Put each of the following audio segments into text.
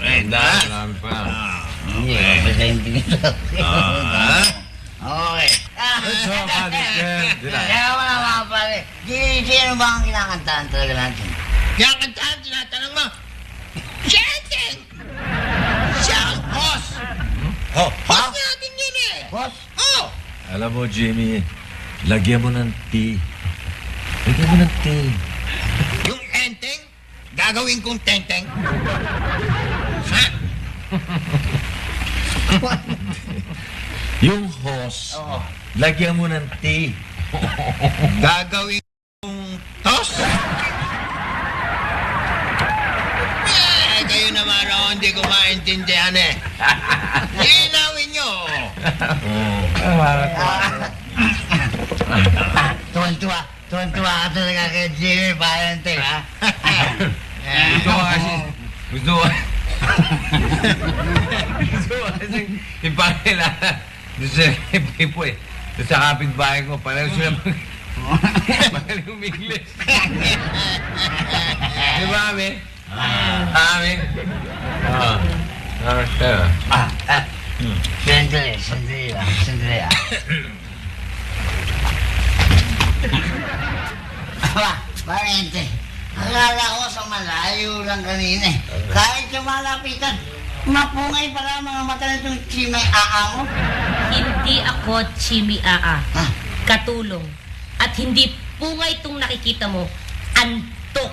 Marami pa. Hindi, presente nito. Okay. Let's go, Padre Ken. Kaya mo na mga pare. Sino ba ang kinakantahan talaga natin? Kinakantahan, tinatanong mo. Siyenteng! Siya ang host! Host natin yun eh! Boss? Oh! Alam mo, Jimmy, lagyan mo ng tea. Lagyan mo ng tea. Yung enteng, gagawin kong tenteng. Ha? Yung host, lagyan mo ng tea. Gagawin kong tos? Kayo naman ako, hindi ko maintindihan eh. Linawin nyo. Tuwan-tuwa. Tuwan-tuwa ka talaga kay Jimmy Valente, ha? Gusto ko kasi, gusto ko kasi ipakilala doon sa Pipo eh. Doon sa kapitbahay ko, pareho sila magaling umingles. Di ba, Ami? Ami? Sandali. Valente, akala ko sa malayo lang kanina eh. Kahit sa malapitan, mapungay pala ang mga mata nitong chimay mo. Hindi ako chimiaa. Ha? Katulong. At hindi pungay itong nakikita mo. Antok.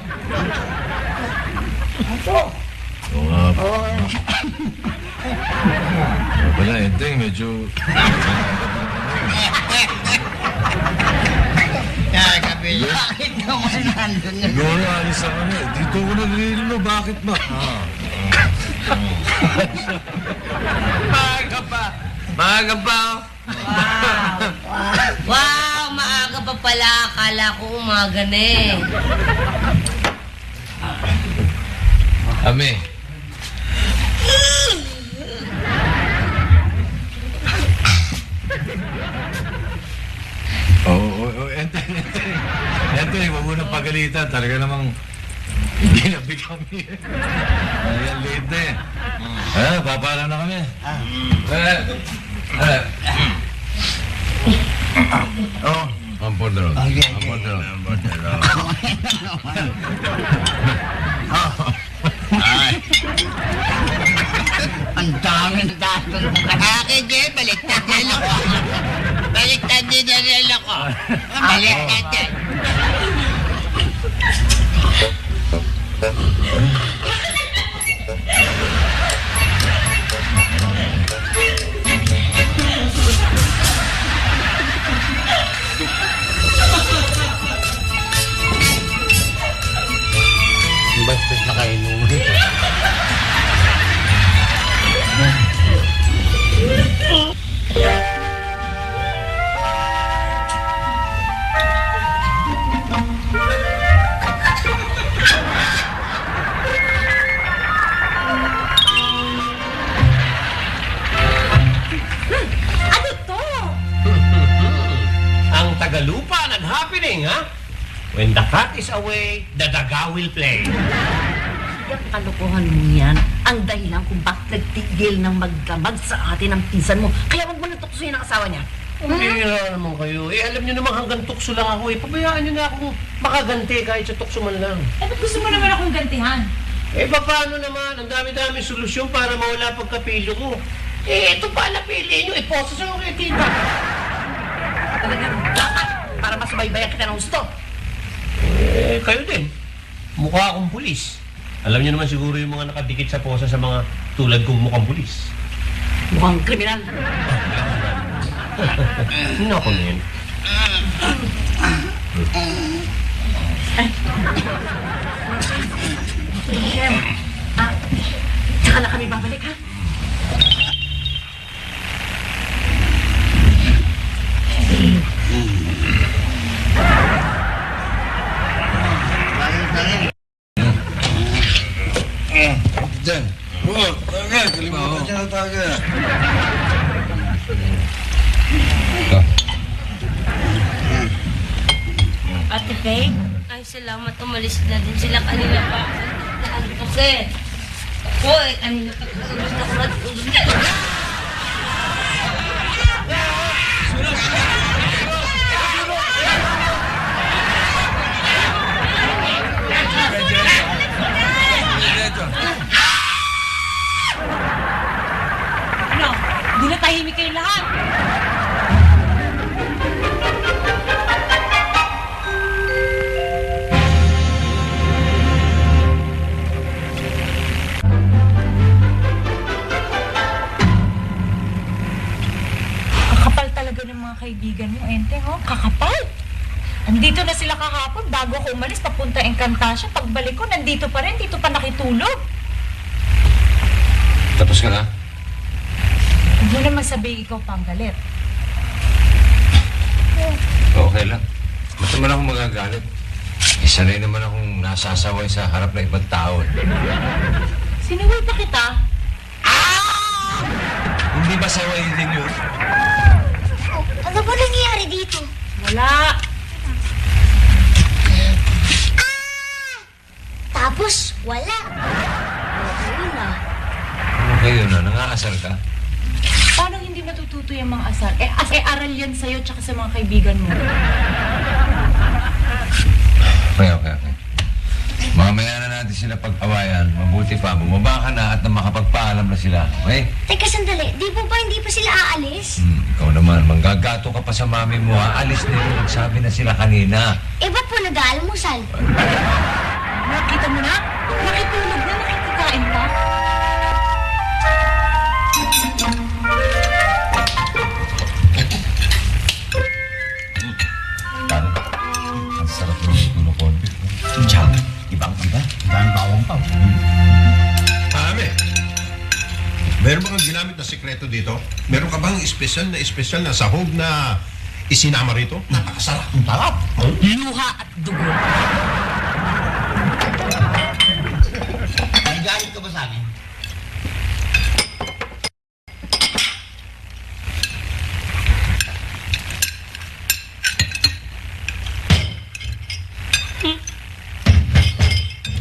Oo nga. Wala, Enteng, medyo... Kabila. Bakit naman nandun yun? Siguro, alis ako na. Dito ko nalilino, bakit ba? Maaga pa. Maaga pa, oh. Wow, maaga pa pala. Akala ko umaga na eh. Ami. Enteng, huwag mo nang pagalitan. Talaga namang ginabi kami. Ayan, late na eh. Papala na kami. Ampon na ron. Ampon na ron. Ang daming tatong. Akin din, baliktad din ako. Baliktad din na rin ako. Baliktad din. Bastos na kayo nung ito. Ano to? Ang Tagalupa ng happening, ha? When the cat is away, the daga will play. Yung kalokohan mo yan, ang dahilan kung bakit nagtigil ng magdamag sa atin ang pinsan mo. Kaya wag mo nang tuksoyin ang asawa niya. Pira naman kayo. Alam niyo naman hanggang tukso lang ako. Pabayaan niyo na akong makaganti kahit sa tukso man lang. Ba't gusto mo naman akong gantihan? Paano naman? Ang dami-dami solusyon para mawala pagkapilyo ko. Ito pa napili niyo. Iposa sa mga tita. Talagang dapat para masubaybayan kita ng gusto. Kayo din. Mukha akong pulis. Alam niyo naman siguro yung mga nakadikit sa posa sa mga tulad kong mukhang pulis. Mukhang kriminal. Sino ako na yan? Shem, tsaka na kami babalik, ha? Diyan. Oo, talaga. Kalimutan siya na talaga. Ate Faye? Ay, salamat. Umalis na din sila kanina pa. Kasi, Hoy, kanina pa gusto ko Diretso. Ano? Di na tahimik kayo lahat. Kakapal talaga ng mga kaibigan mo, Enteng, oh. Kakapal! Andito na sila kahapon bago ako umalis papunta Encantasia. Pagbalik ko, nandito pa rin, dito pa nakitulog. Tapos ka na? Huwag mo naman sabihin ikaw pang galit. Okay lang. Ba't naman ako magagalit? Sanay naman akong nasasaway sa harap ng ibang tao. Sinuway pa kita? Hindi ba saway din yun? Ano ba nangyayari dito? Wala. Tapos, wala. Ayun na. Okay yun na, nangaasar ka. Paano hindi matututo yung mga asar? Aral yan sa'yo tsaka sa mga kaibigan mo. Okay. Mamaya na natin sila pag-awayan. Mabuti pa, bumaba ka na at na makapagpaalam na sila. Okay? Teka, sandali. Di po ba hindi pa sila aalis? Ikaw naman, manggagato ka pa sa mami mo ha. Alis na yun, nagsabi na sila kanina. Eh, ba't po nag-aalmusal? Nakita mo na? Nakitulog na, nakikikain pa. Pare, ang sarap ng tulokon. Tsaka, ibang-iba. Dahil bawang pa. Ame, meron bang ginamit na sekreto dito? Meron ka bang espesyal na sahog na isinama rito? Napakasarap ng talap. Luha at dugo. May galit ka ba sa amin?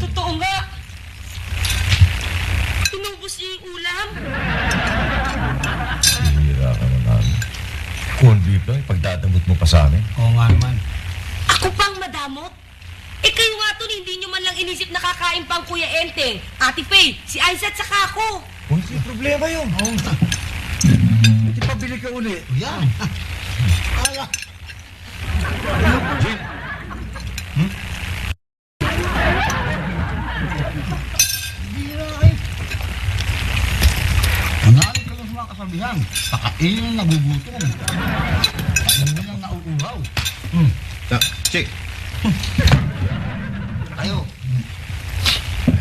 Totoo nga. Inubos niyo yung ulam. Hira ka naman. Kundi ba, pagdadamot mo pa sa amin? Oo nga naman. Ako pang madamot? Eh kayo nga to, hindi nyo man lang inisip na kakain pang Kuya Enteng, Ate Faye, si Aiza at saka ako. Hindi problema yun. Hindi pabili ka uli. Yan. Ala. Nangalit ka lang sa mga kasabihan. Pakainin ang nagugutom. Pakainin ang nauuhaw. Chick, Kayo,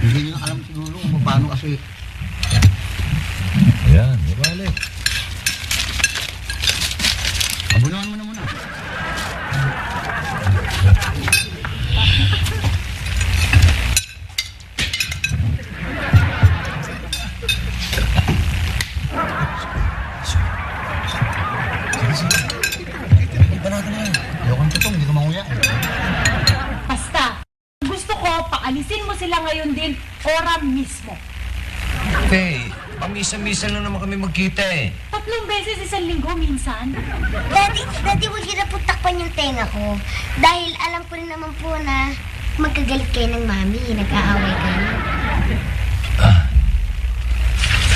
hindi nyo na alam siguro kung paano kasi Ayan, di bale. abunuhan mo na muna. Ayokang tutong, hindi ko manguya. Basta, gusto ko, paalisin mo sila ngayon din, ora mismo. Hey, pamisa-misa lang naman kami magkita eh. 3 beses isang linggo minsan. Daddy, huwag niyo na po takpan yung tenga ko. Dahil alam ko rin naman po na magkagalit kayo ng mami. Nag-aaway kayo.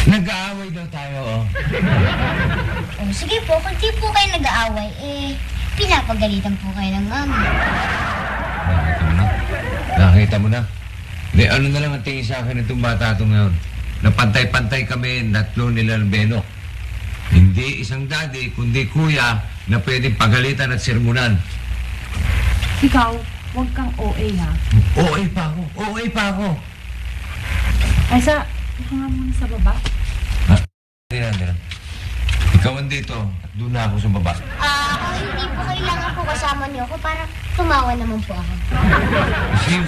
Nag-aaway daw tayo, oh. Oh, sige po, kung di po kayo nag-aaway, pinapagalitan po kayo ng mami. Nakita mo na? Nakita mo na? Hindi, ano na lang ang tingin sa akin itong bata itong ngayon? Napantay-pantay kami, natlo nila ng Beno. Hindi isang daddy, kundi kuya na pwedeng pagalitan at sermonan. Ikaw, huwag kang OA ha. OA pa ako. Aysa, ikaw nga muna sa baba. Hindi na. Ikaw andito at doon na ako sa baba. Hindi po kailangan po kasama niyo ako para tumawa naman po ako. See,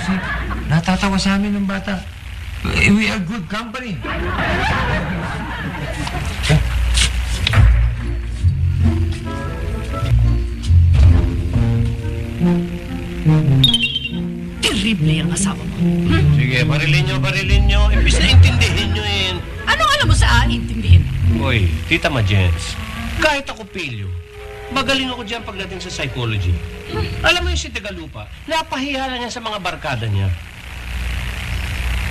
natatawa sa amin ng bata. We are good company. Terrible yung asawa mo. Sige, barilin nyo. Imbis na intindihin nyo intindihin. Hoy, Tita Majens, kahit ako pilyo, magaling ako dyan pagdating sa psychology. Alam mo yung si Tagalupa, napahiya lang niya sa mga barkada niya.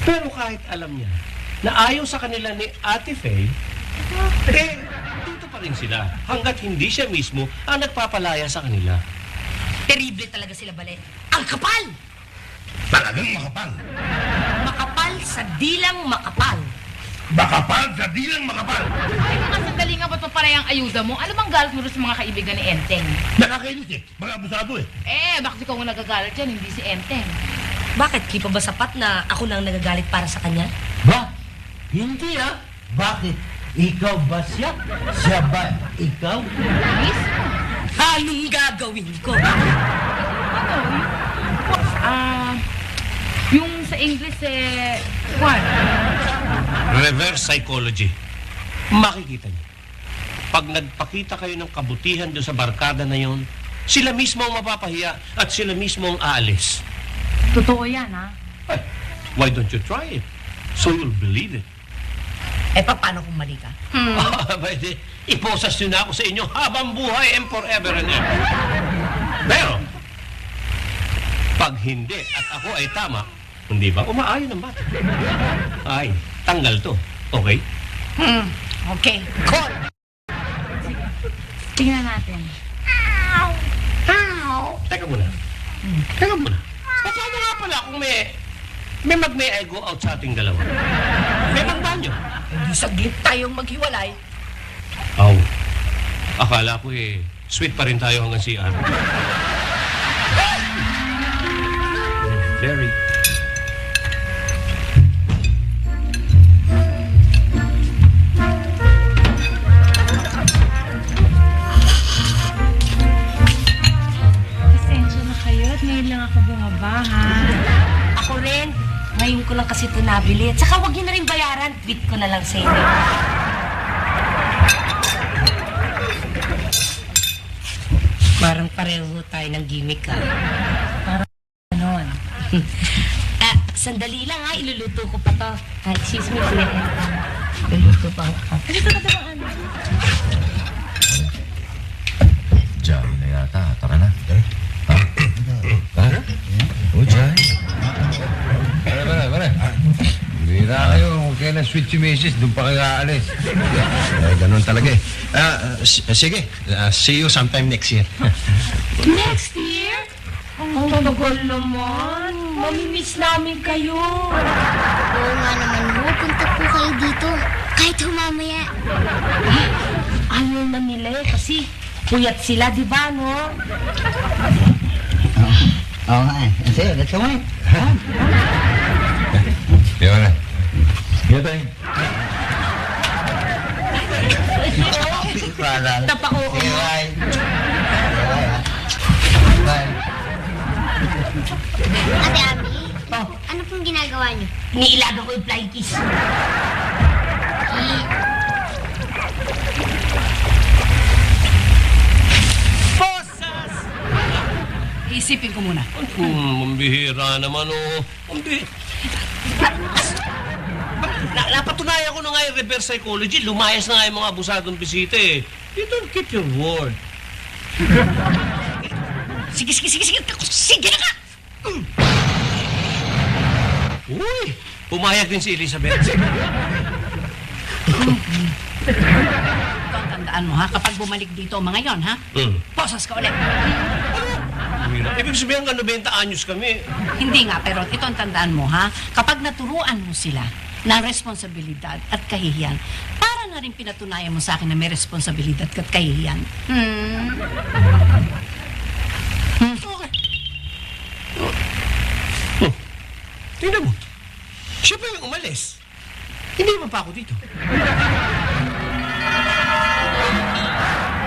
Pero kahit alam niya na ayaw sa kanila ni Ate Faye, dito pa rin sila hanggat hindi siya mismo ang nagpapalaya sa kanila. Terrible talaga sila, Bale. Ang kapal! Talagang makapal. Makapal sa dilang makapal. Makapal sa dilang makapal. Ay, mga sandali nga, ba't pa pala yung ayuda mo? Ano bang galit mo rin sa mga kaibigan ni Enteng? Nakakainis eh. Mga abusado eh. Bakit ikaw ang nagagalit dyan, hindi si Enteng? Bakit? Di pa ba sapat na ako nang nagagalit para sa kanya? Ba? Hindi ah. Bakit? Ikaw ba siya? Siya ba ikaw? Miss? Anong gagawin ko? Yung sa English what? Reverse psychology. Makikita niyo. Pag nagpakita kayo ng kabutihan doon sa barkada na yon, sila mismo ang mapapahiya at sila mismo ang aalis. Totoo yan, ha? Ay, why don't you try it? So you'll believe it. Paano kung mali ka? Pwede, iposas nyo na ako sa inyo habang buhay and forever and ever. Pero, pag hindi at ako ay tama, hindi ba umaayon ang bata? Ay, tanggal to. Okay? Okay, call! Tingnan natin. Teka muna. Teka muna. Paano nga pala kung may mag-may I go out sa ating dalawa? May magbanyo. Hindi saglit tayong maghiwalay. Aw, akala ko sweet pa rin tayo hanggang CR. Very. Pasensya na kayo at ngayon lang ako bumaba, ha? Ako rin. Ngayon ko lang kasi ito nabili. At saka huwag niyo na rin bayaran. Bit ko na lang sa inyo. Parang pareho tayo ng gimmick, ha? Ganon. Sandali lang, ha? Iluluto ko pa to. Excuse me, kuya. Iluluto pa ako. Dito ka naman. Diyan na yata. Tara na. Ha? Tara? O, Diyan. Pare. Hindi na kayo. Huwag kayo na sweet si Mrs. Doon pa kayo aalis. Ganun talaga eh. Sige, see you sometime next year. Next year? Ang tagal naman. Mamimiss namin kayo. Oo nga naman ho, punta po kayo dito. Kahit humamaya. Ayaw na nila kasi puyat sila, di ba, no? Oo nga eh. Sige, let's go eh. Di ba na? Sige tayo. Tapa ko. Sige, bye. Bye. Ate Abby, ano pong ginagawa niyo? Iniilaga ko yung flying kiss. Isipin ko muna. Mambihira naman, oh. Napatunayan ko na nga yung reverse psychology. Lumayas na nga yung mga abusadong bisita, eh. You don't keep your word. Sige. Sige na ka! Uy! Pumayag din si Elizabeth. Ito ang tandaan mo, ha? Kapag bumalik dito mga yon, ha? Posas ka ulit. Ibig sabihin nga 90 anyos kami. Hindi nga, pero ito ang tandaan mo, ha? Kapag naturuan mo sila ng responsibilidad at kahihiyan, para na rin pinatunayan mo sa akin na may responsibilidad at kahihiyan. Okay. Tingnan mo. Siya pa yung umalis. Hindi naman pa ako dito.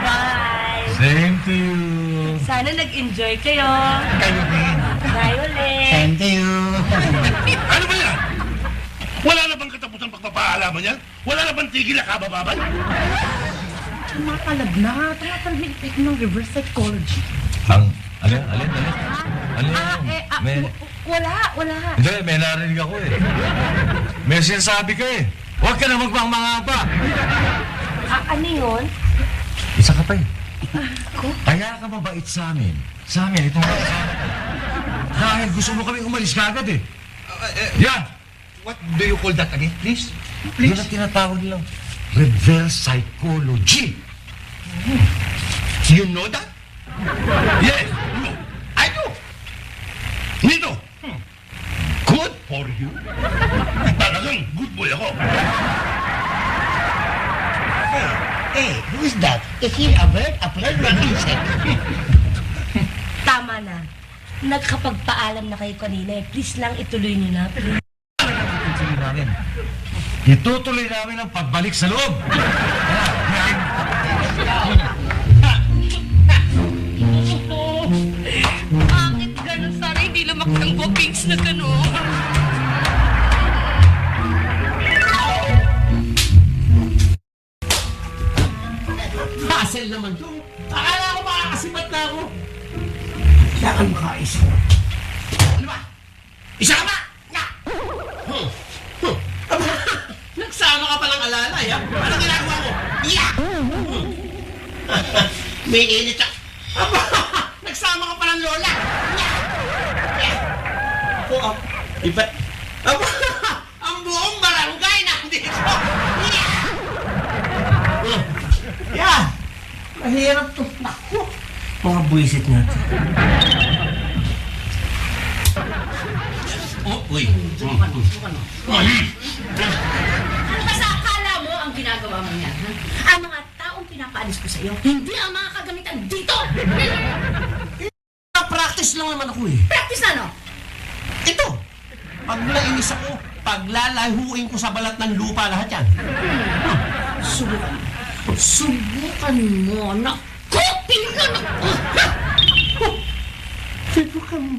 Bye! Same to you. Sana nag-enjoy kayo. Kayo din. Bye ulit. Same to you. Ano ba yan? Wala na bang katapusan pagpapaalaman yan? Wala na bang tigil na kabababay? Tumatalab na. Tumatalab yung effect ng reverse psychology. Alin? Wala. Hindi, may narinig ako eh. May sinasabi ka eh. Huwag ka na magmamanga pa. Ano yun? Isa ka pa eh. Kaya ka mabait sa amin. Sa amin, itong dahil gusto mo kami umalis kagad eh. Yan! What do you call that again, please? Yun ang tinatawag nilang reverse psychology. You know that? Yes, no, I do. Nito, good for you. Talagang good boy ako. Hey, who is that? Is he a bird, a plane, or an insect? Tama na. Nagkapagpaalam na kayo kanina eh. Please lang ituloy niyo na. Please. Itutuloy namin ang pagbalik sa loob. Bakit ganun? Sana hindi lumakas ang bopings na gano'n. Hassle naman to. Akala ko makakasipat na ako. Kailangan makaisip. Ano ba? Isa ka ba? Nga! Nagsama ka palang alalay, ha? Anong ginagawa mo? Yeah! May init ah. Aba! Nagsama ka palang lola! Ako, iba... Aba! Ang buong barangay nandito! Yeah! Mahirap to. Naku! Mga buwisit nga. Oh, uy. Ano ba sa akala mo ang ginagawa mo yan? Ha? Ang mga taong pinapaalis ko sa iyo, hindi ang mga kagamitan dito! Practice lang naman ako eh. Practice na, no? Ito! Pag nainis ako, paglalahuin ko sa balat ng lupa lahat yan. Subukan. Subukan mo. Naku! Pinggan ako! Subukan mo.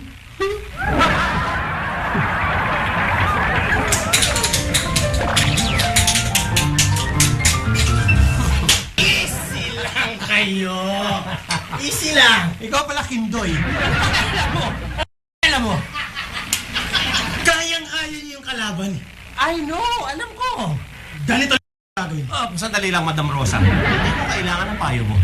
Easy lang kayo. Easy lang. Ikaw pala Kindoy. Alam mo, kayang-kaya niyo yung kalaban. I know, alam ko. Ganito lang gagawin. Oh, sandali lang, Madam Rosa. Hindi ko kailangan ng payo mo.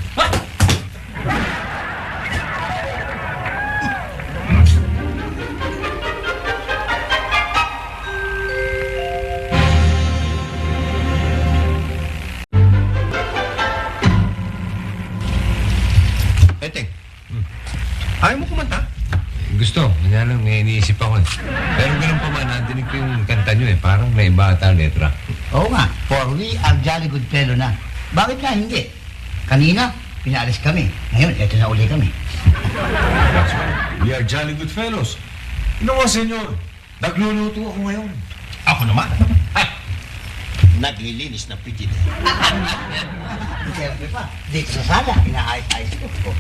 Eteng, ayaw mo kumanta? Gusto, kaya lang may iniisip ako eh. Pero ganun pa man, nadinig ko yung kanta nyo eh. Parang may iba ata ang letra. Oo nga, for we are jolly good fellow na. Bakit nga hindi? Kanina, pinaalis kami. Ngayon, eto na uli kami. That's right. We are jolly good fellows. Ano nga, senyor? Nagluluto ako ngayon. Ako naman. Naglilinis ng pitit. Siyempre pa, dito sa sala, inaayos-ayos ko.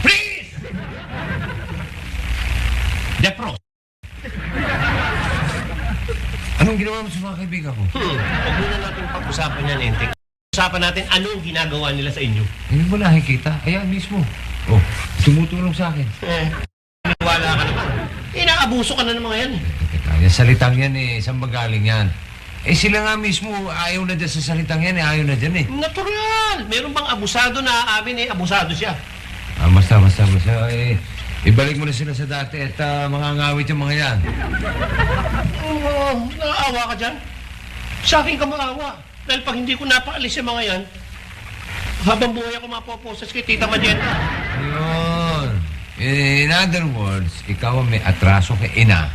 Please! Depro. Anong ginawa mo sa mga kaibigan ko? Huwag muna natin pag-usapan yan, Enteng. Usapan natin anong ginagawa nila sa inyo. Hindi mo nakikita. Ayan mismo. Oh, tumutulong sa akin. Wala ka naman. Inaabuso ka na ng mga yan. Teka, yung salitang yan eh, saan ba galing yan? Eh sila nga mismo, ayaw na dyan sa salitang yan eh, ayaw na dyan eh. Natural! Meron bang abusado na aamin abusado siya? Basta. Ibalik mo na sila sa dati at mga ngawit yung mga yan. Oo, naaawa ka dyan. Sa akin ka maawa. Dahil pag hindi ko napaalis yung mga yan, habang buhay ako mapoposas kay Tita Magenta. Yun. In other words, ikaw ang may atraso kay ina.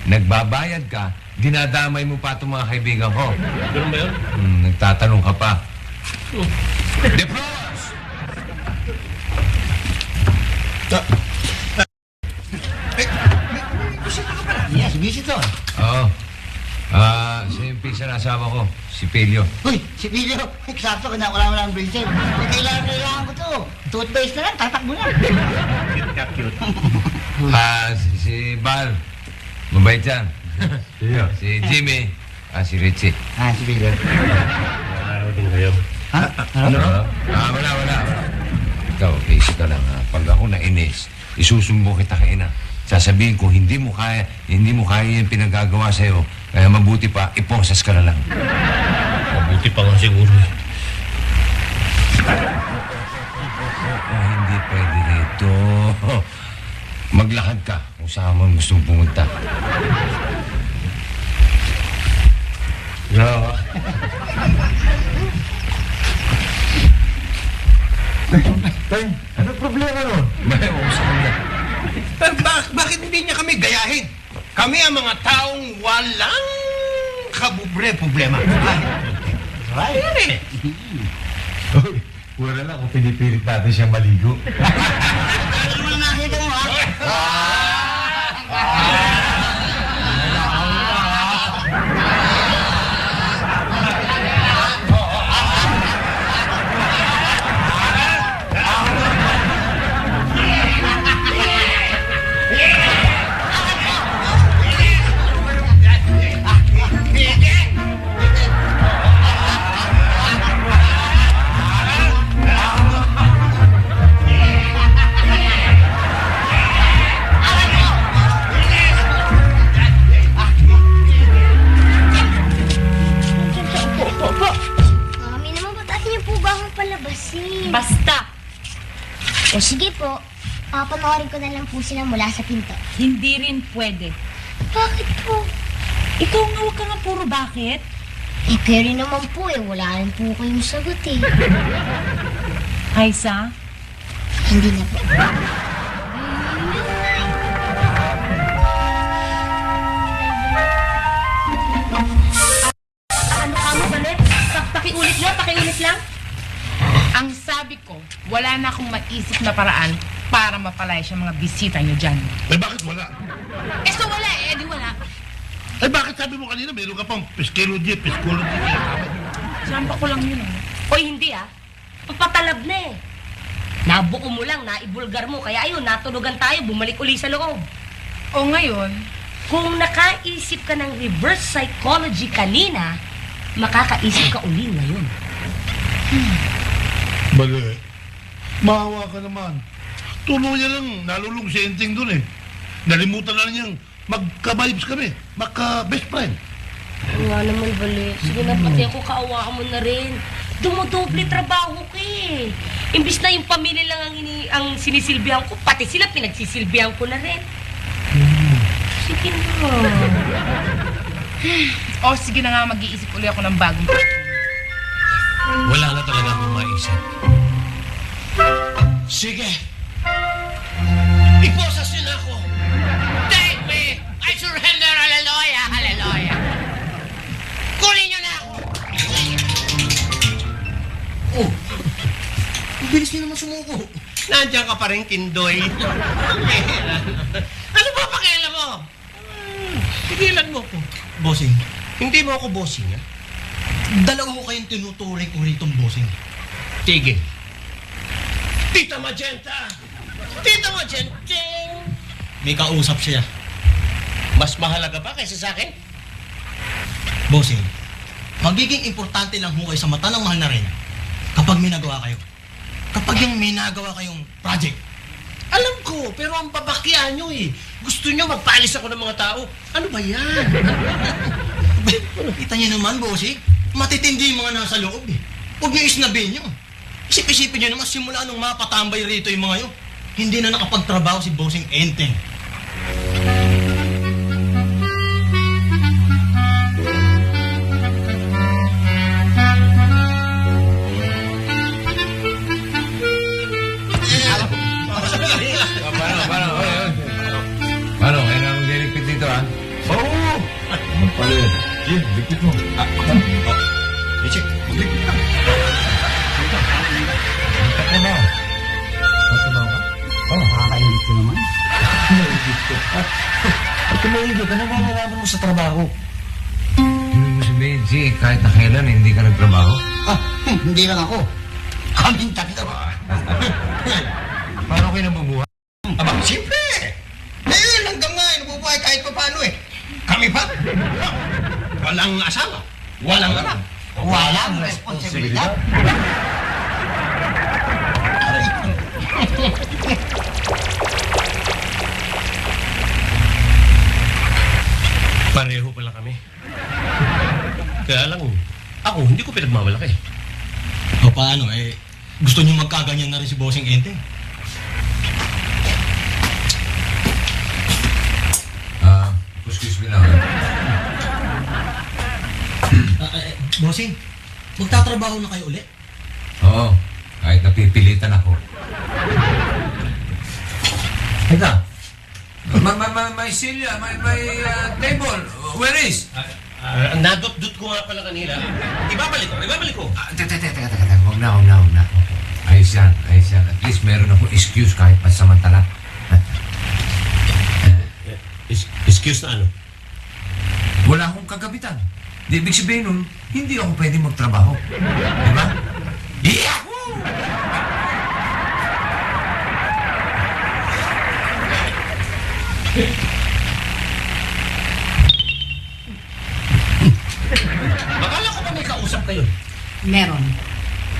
Nagbabayad ka, dinadamay mo pa itong mga kaibigan ko. Ganun ba yun? Nagtatanong ka pa. Depros! Yes, visitor. Oo. Siya yung pisa na asawa ko, si Pelio. Uy, si Pilio, eksakto, wala ang bracelet. Kailangan ko to. Toothpaste na lang, tatakbo na. Cute ka, cute. Si Bal. Mabait yan. Si Jimmy. Si Richie. Si Pilio. Araw din kayo. Ha? Ano? Wala. Ikaw, basic ka lang. Pag ako nainis, isusumbo kita kay ina. Sasabihin ko, hindi mo kaya yung pinagagawa sa'yo. Kaya mabuti pa, iposas ka na lang. Mabuti pa nga siguro eh. Hindi pwede rito. Maglakad ka kung saan mo gustong pumunta. Yeah. Ano problema nun? May usap na. Pero bakit hindi niya kami gayahin? Kami ang mga taong walang problema. Right. Wala lang kung pinipilit natin siyang maligo. Ano naman nakita mo, ha? Mami naman, ba't atin niyo po ba akong palabasin? Basta, O sige po, panoorin ko na lang po sila mula sa pinto. hindi rin pwede. Bakit po? Ikaw nga, huwag ka nga puro bakit. Eh, pero naman po wala rin po kayong sagot eh. Kaisa, Hindi na po. Ano ka mo, Balet? Pakiulit lang. Ang sabi ko, wala na akong maisip na paraan para mapalaya siya mga bisita niyo dyan. Eh bakit wala? Eh so wala eh, di wala. Eh bakit sabi mo kanina meron ka pang psychology. Sampa ko lang yun. Oy, hindi Papatalab na eh. Nabuo mo lang, naibulgar mo. Kaya ayun, natulogan tayo, bumalik uli sa loob. O ngayon, Kung nakaisip ka ng reverse psychology kanina, makakaisip ka uli ngayon. Bali, maawa ka naman. Tulo niya lang, nalulung si Enteng dun eh. Nalimutan na niyang magka-vibes kami, magka-best friend. Oo nga naman, Bali. Sige na, pati ako kaawaan mo na rin. Dumodoble trabaho ka eh. Imbis na yung pamilya lang ang sinisilbihan ko, pati sila pinagsisilbihan ko na rin. Sige na. o sige na nga, mag-iisip uli ako ng bagong Wala na talaga akong maisip. Sige. Iposas niyo na ako. Take me! I surrender! Hallelujah! Hallelujah! Kunin niyo na ako! Oh! Ang bilis niyo naman sumuko. Nandiyan ka pa rin, Kindoy. Ano ba pakialam mo? Tigilan mo ko. Bossing, Hindi mo ako bossing, ha? dalawa ko kayong tinuturing ko ritong bossing. Tigil. Tita Magenta! Tita Magenta! May kausap siya. Mas mahalaga pa kaysa sa akin? Bossing, magiging importante lang ho kayo sa mata ng mahal na rin kapag may nagawa kayo. Kapag yung may nagawa kayong project. Alam ko, pero ang babakyan nyo eh. Gusto nyo magpaalis ako ng mga tao. Ano ba yan? Kita niyo naman, bossing, matitindi yung mga nasa loob eh. Huwag niyo isnabin nyo. Isip-isipin nyo naman, simula nung mapatambay rito yung mga yun, hindi na nakapagtrabaho si Bossing Enteng. Paano? Kaya na magliligpit dito, ha? Oo! Ano pala yun? Jim, ligpit mo. Richie, Ligpit ka. Magtatrabaho. Magtatrabaho ka? Oo. nakakaingit ko naman. Maigit ka pa. At maigit, ano ba nalaman mo sa trabaho? Hindi mo sabihin, si, kahit na kailan, hindi ka nagtrabaho? Hindi lang ako. Kaming tatlo. Paano kayo nabubuhay? Aba, siyempre! Eh, langgam nga, nabubuhay kahit pa paano eh. Kami pa? Walang asawa. Walang anak. Walang responsibilidad. Pareho pala kami. Kaya lang, ako hindi ko pinagmamalaki. O paano, gusto niyo magkaganyan na rin si Bossing Enteng? Excuse me lang. Bossing, magtatrabaho na kayo ulit? Oo, kahit napipilitan ako. Teka, may silya, may table. Where is? Nadot-dot ko nga pala kanila. Ibabalik ko. Teka. Huwag na. Ayos yan. At least meron ako excuse kahit pansamantala. Excuse na ano? Wala akong kagabitan. Di ibig sabihin nun, hindi ako pwede magtrabaho. Di ba? Yahoo! Akala ko ba may kausap kayo? Meron.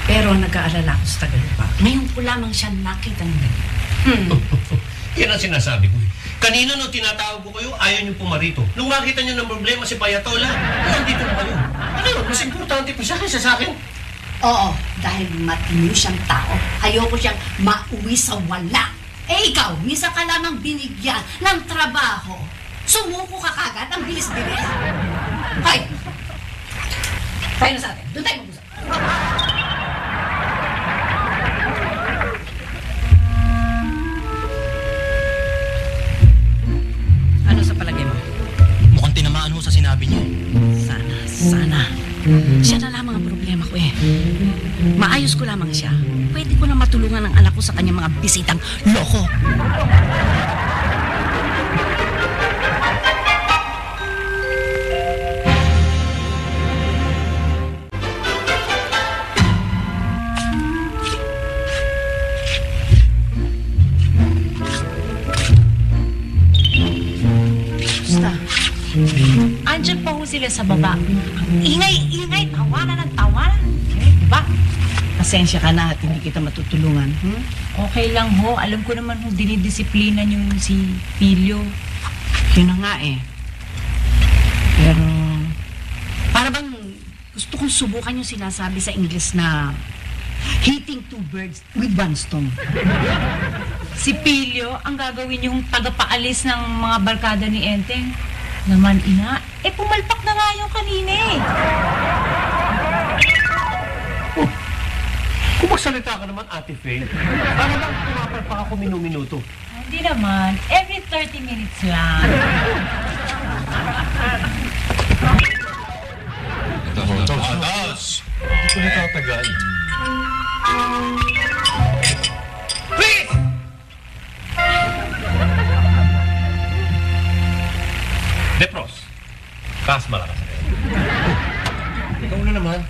Pero nag-aalala ako sa Tagalupa. Ngayon ko lamang siya nakita niya. Yan ang sinasabi ko. Kanina nung tinatawag ko kayo, ayaw niyo pumarito. Nung makita niyo ng problema si Payatola, nandito na kayo. Ano, mas importante pa siya kaysa sa akin. Oo, dahil matino siyang tao. Ayoko siyang mauwi sa wala. Ikaw, misa ka lamang binigyan ng trabaho. Sumuko ka kagad, ang bilis-bilis. Hoy! Tayo na sa atin. Doon tayo mag-usap. Ano sa palagay mo? Mukhang tinamaan ho sa sinabi niyo. Sana. Siya na lamang ang problema ko eh. Maayos ko lamang siya. Pwede ko na matulungan ang anak ko sa kanyang mga bisitang loko. Basta. Andyan pa ho sila sa baba. Ingay, tawanan ng tawanan. Diba? Pasensya ka na at hindi kita matutulungan. Okay lang ho. Alam ko naman ho, dinidisiplina niyo si Pilio. Yun na nga eh. Pero, para bang gusto kong subukan yung sinasabi sa English na hitting two birds with one stone. Si Pilio, ang gagawin yung tagapaalis ng mga barkada ni Enteng. Naman ina, pumalpak na nga yung kanina eh. Kung magsalita ka naman, Ate Faye, para bang pumapalpak ako minuto? Hindi naman, every 30 minutes lang. Atas! Hindi ko natatagal. Please! Depros, kas malakas na kayo. Ikaw na naman.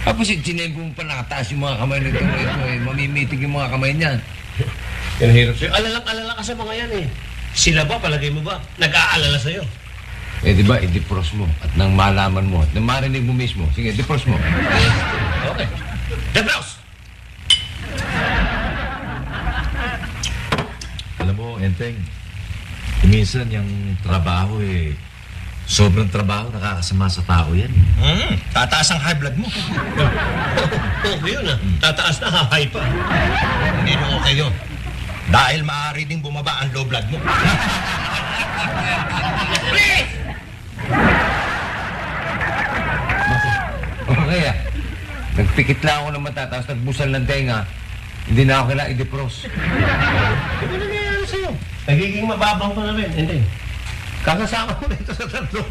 Tapos sinego mo pa nakataas yung mga kamay nito. Mamimitig yung mga kamay niyan. Yan hirap sa'yo. Alalang-alala ka sa mga yan eh. Sila ba, palagay mo ba, nag-aalala sa'yo? Di ba, i-defrost mo at nang malaman mo at nang marinig mo mismo. Sige, defrost mo. Okay. Depros! Alam mo, Enteng, minsan yung trabaho sobrang trabaho, nakakasama sa tao yan. Tataas ang high blood mo. Okay yun ah. Tataas na, high pa. Hindi na okay yun. Dahil maaari ding bumaba ang low blood mo. Okay ah. Nagpikit lang ako ng mata, tapos nagbusal ng tenga. Hindi na ako kailangan i-defrost. Ano nangyayari sa'yo? Nagiging mababang ko na rin. Hindi. Kakasama ko dito sa tatlo.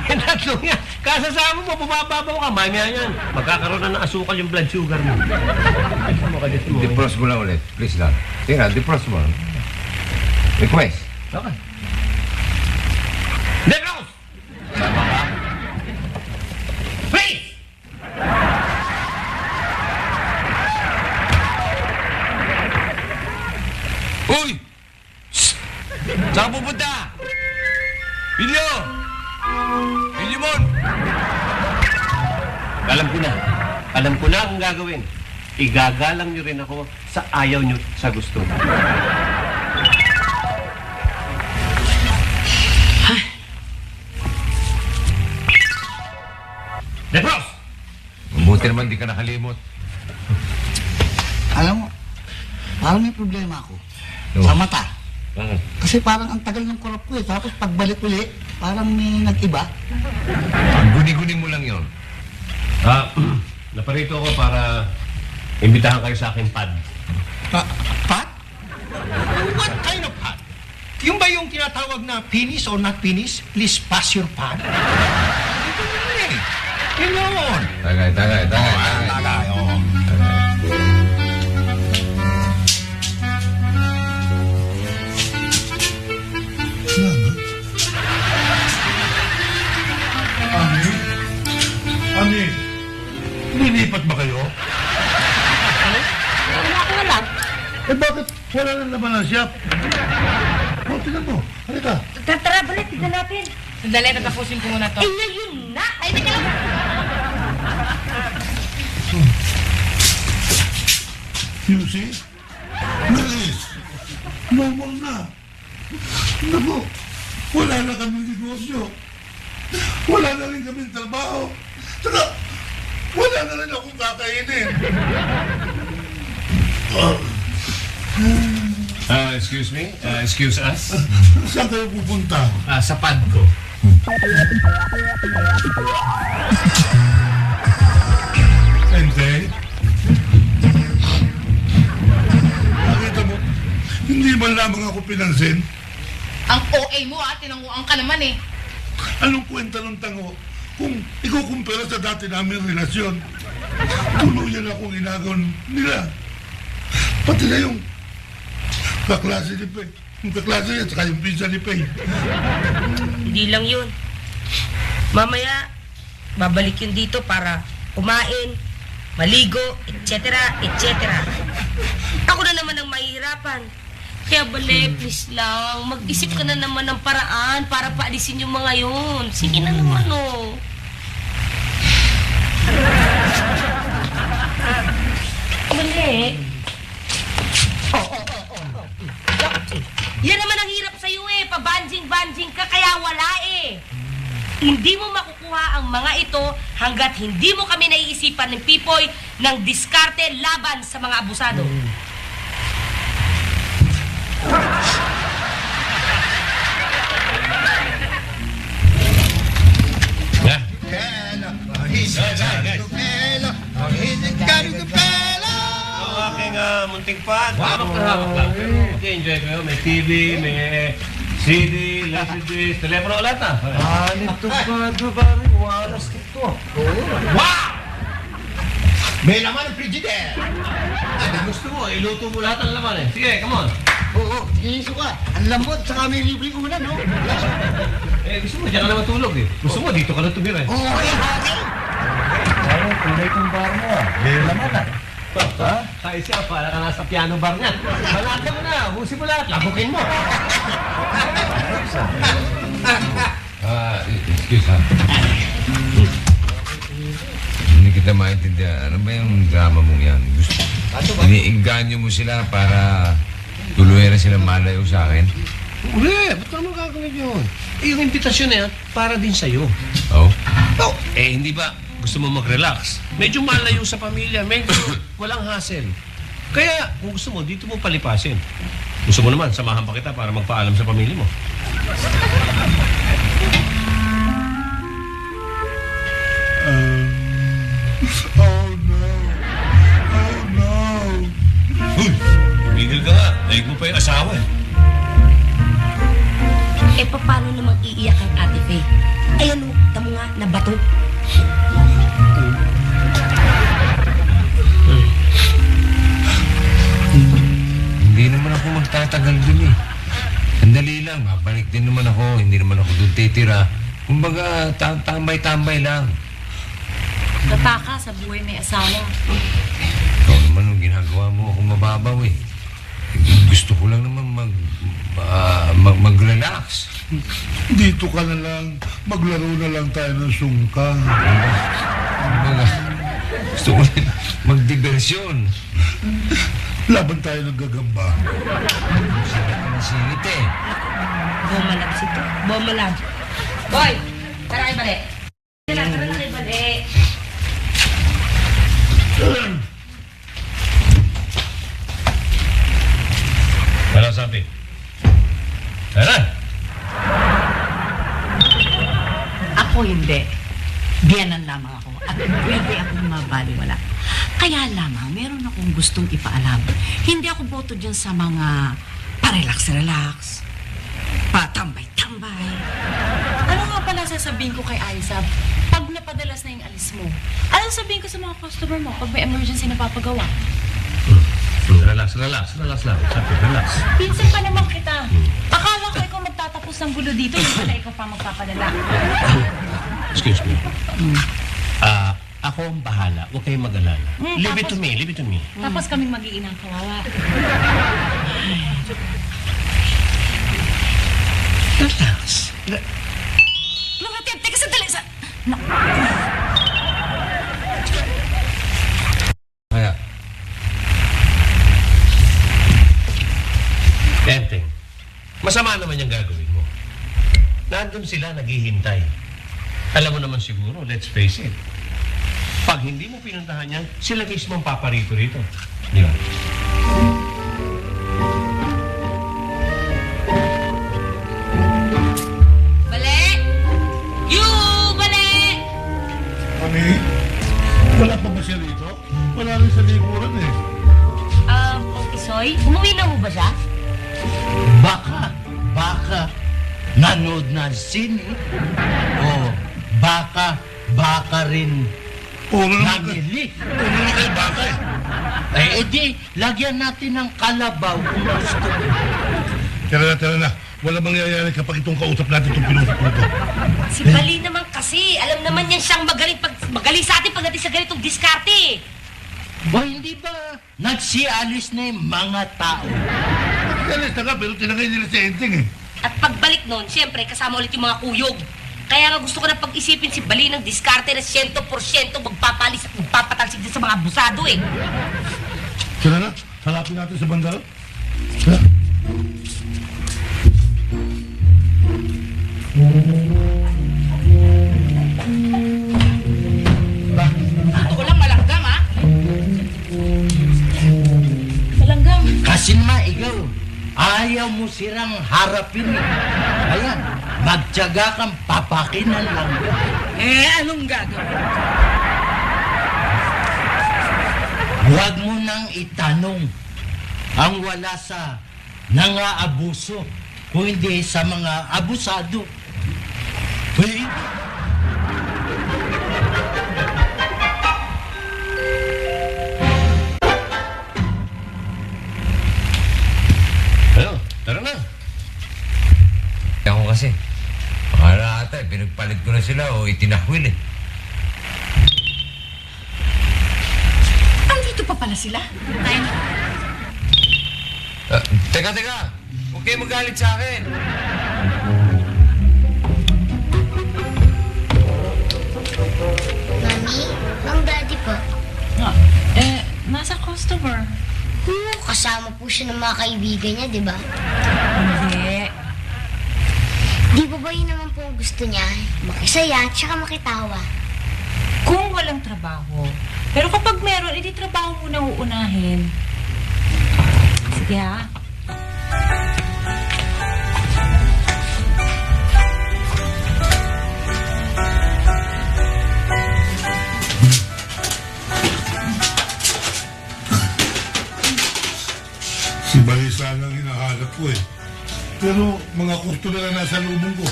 Tatlo nga. Kasasama mo, bumababaw ka. Mamaya yan. Magkakaroon na ng asukal yung blood sugar mo. Defrost mo lang ulit. Please lang. Sige nga, defrost mo. Request. Okay. Defrost! Tama ka? Please! Uy! Shhh! Saan ka pupunta? Pilyo! Pilyomon! Alam ko na ang gagawin. Igagalang niyo rin ako sa ayaw niyo sa gusto. naman di ka nakalimot. Alam mo, parang may problema ako. Oo. Sa mata. Bakit? Kasi parang ang tagal ng kurap ko eh. Tapos pagbalik uli, parang may nag-iba. Guni-guni mo lang yon. Naparito ako para imbitahan kayo sa aking pad. Pat? What kind of pat? Yung ba yung tinatawag na penis or not penis? Please pass your pad. Yun yun. Tagay. Tagay, oo. Ani, lilipat ba kayo? Wala akong alam. Eh bakit wala nang laman ng shop? O, tingnan mo. Halika. Tara, balik. Tignan natin. Sandali, tatapusin ko muna to. Eh, ngayon na. Ay, teka lang. You see? Maris, normal na. Naku, wala na kaming negosyo. Wala na rin kaming trabaho. Saka, wala na rin akong kakainin. Excuse me? Excuse us? Saan kayo pupunta? Sa pad ko. Hindi. Nakita mo, hindi man lamang ako pinansin. Ang OA mo tinanguan ka naman eh. Anong kwenta ng tango kung ikukumpara sa dati namin relasyon? Tuluyan akong inagaw nila. Pati na yung kaklase ni Pei. Yung kaklase niya, saka yung pinsan ni Pei. Hindi lang yun. Mamaya, babalik yun dito para kumain, maligo, etc. etc. Ako na naman ang mahihirapan. Kaya bale, please lang, mag-isip ka na naman ng paraan para paalisin yung mga yun. Sige na naman, oh. Bale. Yan naman ang hirap sa'yo eh. Pabanjing-banjing ka, kaya wala eh. Hindi mo makukuha ang mga ito hanggat hindi mo kami naiisipan ng Pipoy ng diskarte laban sa mga abusado. Ang aking munting pad. Hawak lang. Okay, enjoy ko yun. May TV, may CD, LCD, telepono, lahat na. Nito ba, Dubarin? Waras ito. Wow! May laman ng frigidaire. Ano gusto mo? Iluto mo lahat ng laman eh. Sige, come on. Oo, giso ka. Ang lambot, saka may libreng ulan, no? Gusto mo, diyan ka na matulog eh. Gusto mo, dito ka na tumira eh. Okay. Parang kulay kong bar mo ah. May laman ah. Ha? Kaya siya, para ka nasa piano bar niya. Malaki mo na, busin mo lahat, labukin mo. Excuse ha. Hindi kita maintindihan. Ano ba yung drama mong yan? Iniinganyo mo sila para tuluyan na sila malayo sa akin? Uli, ba't naman gagawin yun? Yung imbitasyon na yan, para din sa'yo. Oh? Hindi ba gusto mo mag-relax? Medyo malayo sa pamilya, medyo walang hassle. Kaya, kung gusto mo, dito mo palipasin. Gusto mo naman, samahan pa kita para magpaalam sa pamilya mo. Oh no. Oh no. Uy, tumigil ka nga. Daig mo pa yung asawa eh. Eh, paano namang iiyak ang Ate Faye? Ayan o, tamo nga, nabato. Hindi naman ako magtatagal dun eh. Sandali lang, babalik din naman ako. Hindi naman ako dun titira. Kumbaga, tambay-tambay lang. Nataka sa buhay may asawa. Ikaw naman, ang ginagawa mo ako mababaw eh. Gusto ko lang naman mag-relax. Dito ka na lang. Maglaro na lang tayo ng sungka. Kumbaga, gusto ko rin magdibersyon. Laban tayo ng gagamba. Sarap ka ng singit eh. Bumalab sito. Bumalab. Boy, tara kayo balik. Tara kayo balik. Hello, Sapi. Tara! Ako hindi. Biyanan lamang ako at pwede akong mabaliwala. Kaya lamang, meron akong gustong ipaalam. Hindi ako boto dyan sa mga pa-relax-relax, patambay-tambay. Ano nga pala sasabihin ko kay Aisab? Pag napadalas na yung alis mo, ano sabihin ko sa mga customer mo pag may emergency na papagawa? Relax lang. Sapi, relax. Pinsan pa naman kita. Akala ko ikaw magtatapos ng gulo dito, hindi pala ikaw pa magpapadala. Excuse me. Ako ang bahala. Huwag kayong mag-alala. Leave it to me. Tapos kaming mag-iinang kawawa. Relax. Lumatip, teka sandali sa... Kaya, Enteng, masama naman yung gagawin mo. Nandun sila naghihintay. Alam mo naman siguro, let's face it. Pag hindi mo pinuntahan yan, sila mismo ang paparito rito. Di ba? Bale! You! Bale! Mami, wala pa ba siya rito? Wala rin sa likuran eh. Isoy, umuwi na mo ba siya? Baka, nanood na sine. O, baka rin Puro na namili. kayo baka eh. Edi, lagyan natin ng kalabaw kung gusto mo. Tara na. Wala mangyayari kapag itong kausap natin itong pinusap mo ito. Si Bali naman kasi, alam naman yan siyang magaling sa atin pagdating sa ganitong diskarte. Ba, hindi ba nagsialis na yung mga tao? Kalis na nga, pero tinangay nila si Enteng eh. At pagbalik nun, siyempre, kasama ulit yung mga kuyog. Kaya nga gusto ko na pag-isipin si Bali ng diskarte na 100% magpapalis at magpapatalsik din sa mga abusado eh. Tara na, halapin natin sa bandal. Ha? Ako lang malanggam, ha? Talanggam. Kasi naman ikaw, ayaw mo silang harapin. Ayan, magtyaga kang papakinan lang. Anong gagawin? Huwag mo nang itanong ang wala sa nangaabuso, kung hindi sa mga abusado. Hey? Ano? Tara na. ako kasi. Akala ata, pinagpalit ko na sila o itinakwil eh. Andito pa pala sila? Teka. Huwag kayo magalit sa akin. Mami, ang daddy po. Nasa customer. Kasama po siya ng mga kaibigan niya, di ba? Hindi. Di ba yun naman po ang gusto niya? Makisaya, tsaka makitawa. Kung walang trabaho. Pero kapag meron, edi trabaho muna uunahin. Sige ha. Si Balisa lang hinahanap ko eh. Pero mga kurto na lang nasa lubong ko.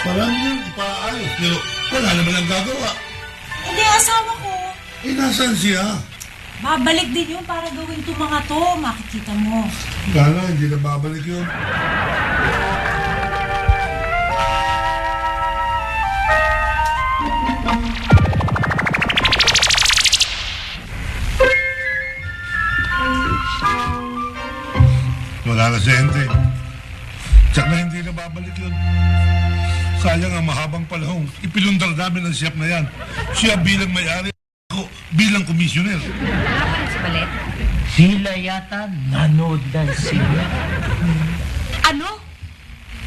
Marami nang ipaayos, pero wala naman ang gagawa. Hindi, asawa ko. Eh, nasaan siya? Babalik din yun para gawin itong mga to. Makikita mo. Kala, hindi na babalik yun. Wala na si Ente. Tsak na hindi na babalik yun. Sayang ang mahabang panahon. Ipilundar namin ang siyap na yan. Siya bilang may-ari, ako bilang komisyoner. Nakapanood si Balet? Sila yata nanood na sila. Ano?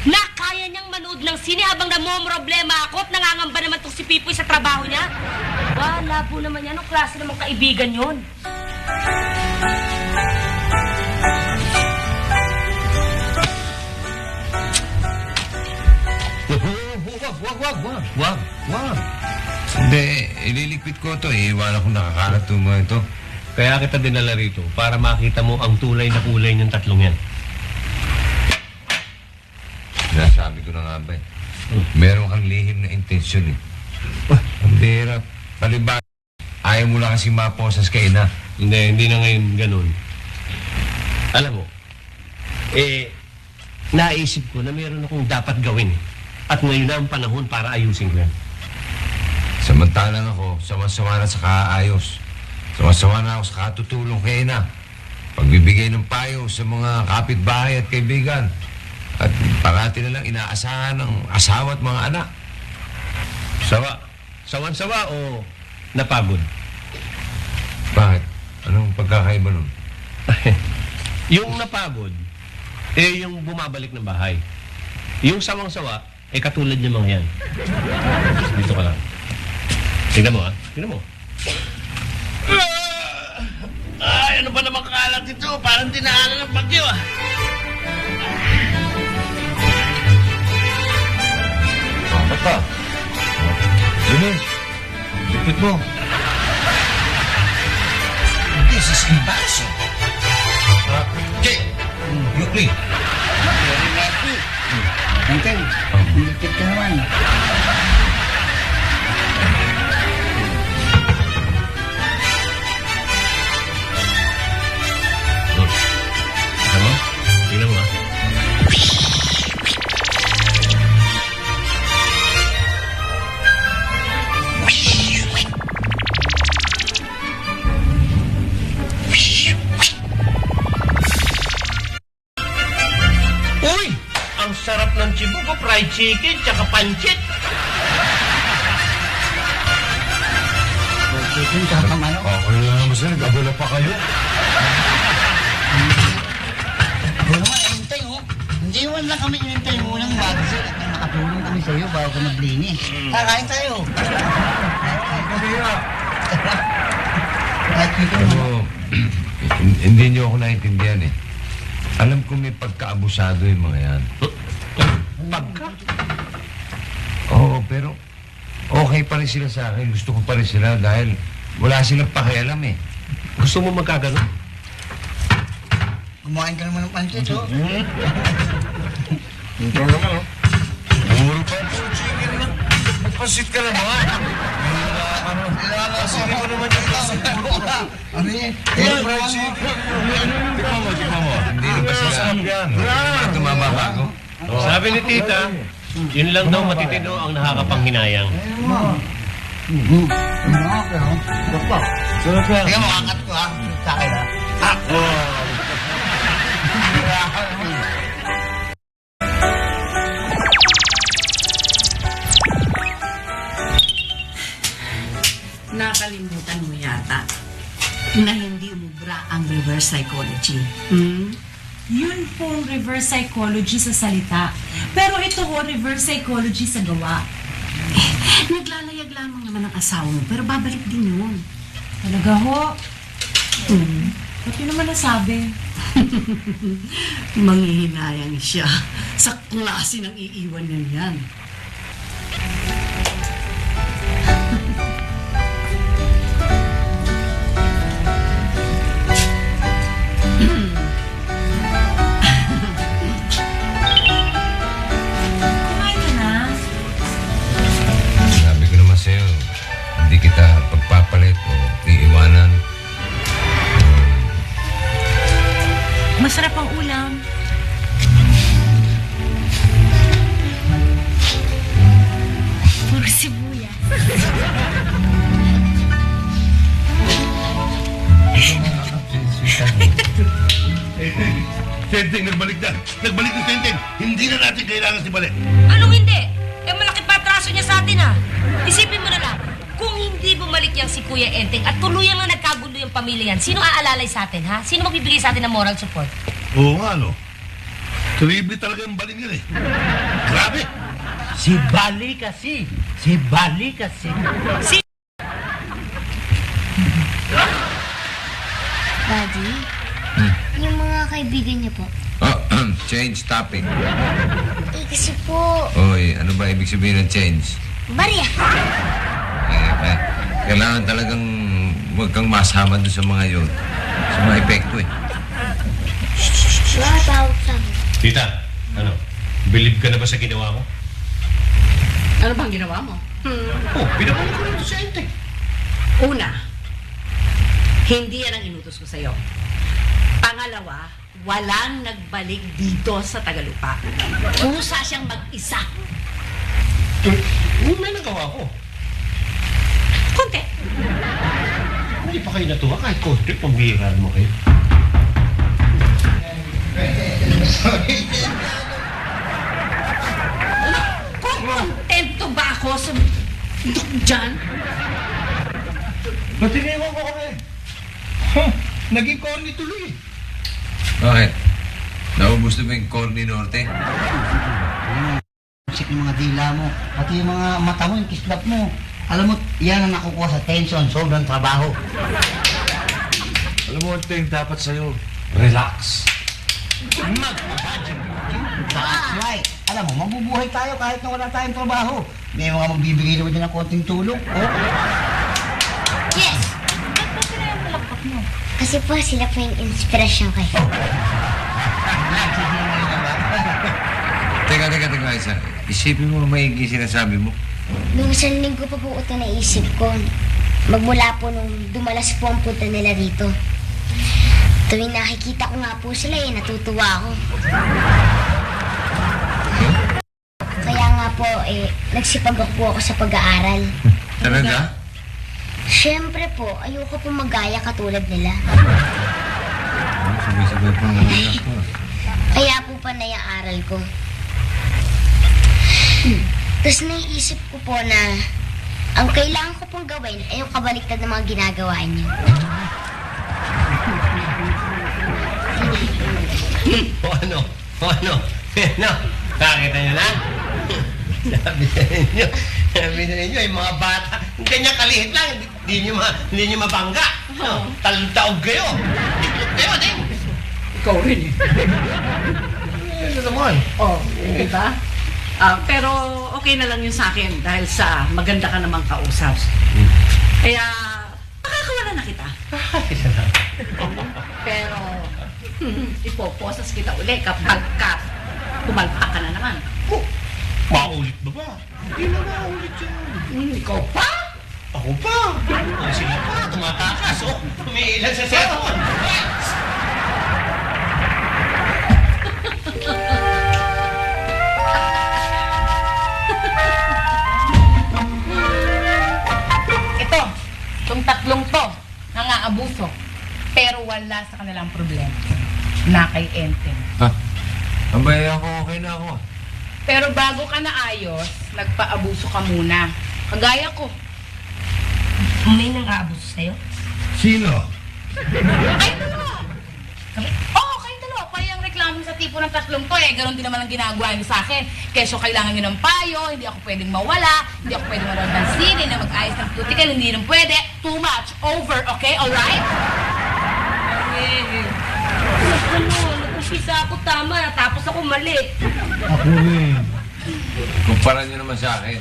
na kaya niyang manood ng sine habang namomroblema ako at nangangamba naman tong si Pipoy sa trabaho niya? Wala po naman yan. Anong klase namang kaibigan yun? Wag. Hindi, ililigpit ko to. Iiwanan ko nakakalat yung mga ito. Kaya kita dinala rito para makita mo ang tulay na kulay ng tatlong yan. Sinasabi ko na nga ba eh. Meron kang lihim na intensyon eh. Ang hirap. Palibag. Ayaw mo lang kasi maposas kay ina. Hindi na ngayon ganun. Alam mo, naisip ko na meron akong dapat gawin eh. At ngayon na ang panahon para ayusin ko yan. Samantalang ako, sama-sama na sa kaayos. Sama-sama na ako sa katutulong kay ina. Pagbibigay ng payo sa mga kapitbahay at kaibigan. At parati na lang inaasahan ng asawa at mga anak. Sawan-sawa o napagod? Bakit? Anong pagkakaiba nun? Yung napagod, yung bumabalik ng bahay. Yung sawang-sawa, katulad ng mga yan. Dito ka lang. Tingnan mo, ha? Tingnan mo. Ay, ano ba namang kalat ito? Parang dinaanan ng bagyo, ah. Bakit pa? Lunes, lipit mo. This is embarrassing. Jay! Yukli! Very happy. Uncle, nilipit ka naman. Tingnan mo? Tingnan mo, ha? Uy! Ang sarap ng chibuko, fried chicken, tsaka pancit. Chicken, tsaka manok. Okay lang naman sir, nag-abala pa kayo. Ano naman, hintay mo. Hindi mo lang kami inintay mo ng bago sir. At nakatulong kami sa iyo bago ka maglinis. Kakain tayo. Kahit chicken, Alam manok. mo, hindi niyo ako naintindihan eh. Alam ko may pagkaabusado yung mga yan. Pagka? Oo, pero okay pa rin sila sa akin. Gusto ko pa rin sila dahil wala silang pakialam eh. Gusto mo magkagano? Kumain ka naman ng pancit, oh. Ito naman, oh. Puro pa ito, chicken lang. Magpasit ka naman. Nilalasirin ko naman yung pasit. Ano yan? Fried chicken. Tignan mo. Hindi na ba sila? Bakit tumama ka ako? Sabi ni tita, yun lang daw matitino ang nakakapanghinayang. Tingnan mo, angat ko, ha? Sa akin, ha? Nakalimutan mo yata na hindi umubra ang reverse psychology. Hmm? Yun pong reverse psychology sa salita. Pero ito ho, reverse psychology sa gawa. Naglalayag lamang naman ang asawa mo, pero babalik din yun. Talaga ho? Ba't yun naman nasabi? Manghihinayang siya sa klase ng iiwan niya yan. Kumain ka na? Sabi ko naman sa'yo, hindi kita pagpapalit o iiwanan. Masarap ang ulam. Puro sibuyas. Tenteng, nagbalik na. Nagbalik na Tenteng. Hindi na natin kailangan si Balik. Anong hindi? Malaki pa atraso niya sa atin, ha? Isipin mo na lang, kung hindi bumalik yang si Kuya Enteng at tuluyan nga nagkagulo yung pamilya yan, sino aalalay sa atin, ha? Sino magbibigay sa atin ng moral support? Oo nga, no? Kribi talaga yung baling yan eh. Grabe! Si Bali kasi. Si Bali kasi. Si... Daddy, yung mga kaibigan niyo po. Oh, change topic. Eh, kasi po, Oy, ano ba ibig sabihin ng change? barya. Kailangan talagang huwag kang masama doon sa mga yun. Sa mga epekto eh. Mga tawag sa akin. Tita, ano? Believe ka na ba sa ginawa mo? Ano bang ginawa mo? Oh, pinapalik ko lang ito sa ente. Una, hindi yan ang inutos ko sa'yo. Pangalawa, walang nagbalik dito sa Tagalupa. Kusa siyang mag-isa. May nagawa ko. Konti. Hindi pa kayo natuwa kahit konti, pambihiraan mo kayo. Kung kontento ba ako sa dyan? Natiniwan ko kami. Naging corny tuloy. Bakit? Naubos na ba yung corny norte? Sik yung mga dila mo, pati yung mga mata mo, yung kislap mo. Alam mo, yan ang nakukuha sa tension, sobrang trabaho. Alam mo, Enteng, dapat sa'yo, relax. That's right. Alam mo, mabubuhay tayo kahit na wala tayong trabaho. May mga magbibigay naman din ng konting tulong. Oh. Yes! Kasi po, sila po yung inspirasyon ko. Teka, isa. Isipin mo maigi sinasabi mo. Nung isang linggo pa po ito naisip ko, magmula po nung dumalas po ang punta nila rito. Tuwing nakikita ko nga po sila natutuwa ako. Kaya nga po, nagsipagok po ako sa pag-aaral. Talaga? Siyempre po, ayoko po magaya katulad nila. Sabay-sabay pa nga ako. Kaya po panay ang aral ko. Tapos naiisip ko po na ang kailangan ko pong gawin ay yung kabaliktad ng mga ginagawa niyo. O ano? Ano? Nakita nyo na? Sabi na ninyo, yung mga bata, ganyan kaliit lang, hindi nyo mabangga. Talutaog kayo. Tiklop kayo, din. Ikaw rin eh. Ano naman? Oh, diba? Pero okay na lang yun sa akin dahil sa maganda ka namang kausap. Kaya, makakawala na kita. Pero, ipoposas kita uli kapag pumalpak ka na naman. Maulit ba ba? Hindi na maulit yun. Ikaw pa? Ako pa. Sila pa, tumatakas. Oh, umiilan sa cellphone. Itong tatlong to, nangaabuso. Pero wala sa kanilang problema. Na kay Enteng. Ha? Ambay ako, okay na ako. Pero bago ka naayos, nagpaabuso ka muna. Kagaya ko. May nang-aabuso sa'yo? Sino? Kayong dalawa! Oo, kayong dalawa. Parang reklamo sa tipo ng tatlong to eh. Ganon din naman ang ginagawa niyo sa akin. Keso kailangan niyo ng payo, hindi ako pwedeng mawala, hindi ako pwedeng manood ng sine, na mag-ayos ng cuticle, hindi rin pwede. Too much. Over, okay? Alright? Nag-umpisa ako tama, tapos ako mali. Ako rin. Kumpara nyo naman sa akin.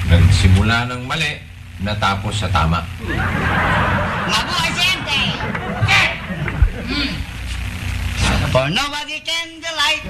Nagsimula ng mali, natapos sa tama. Mabuhay si Ente! For nobody can delight.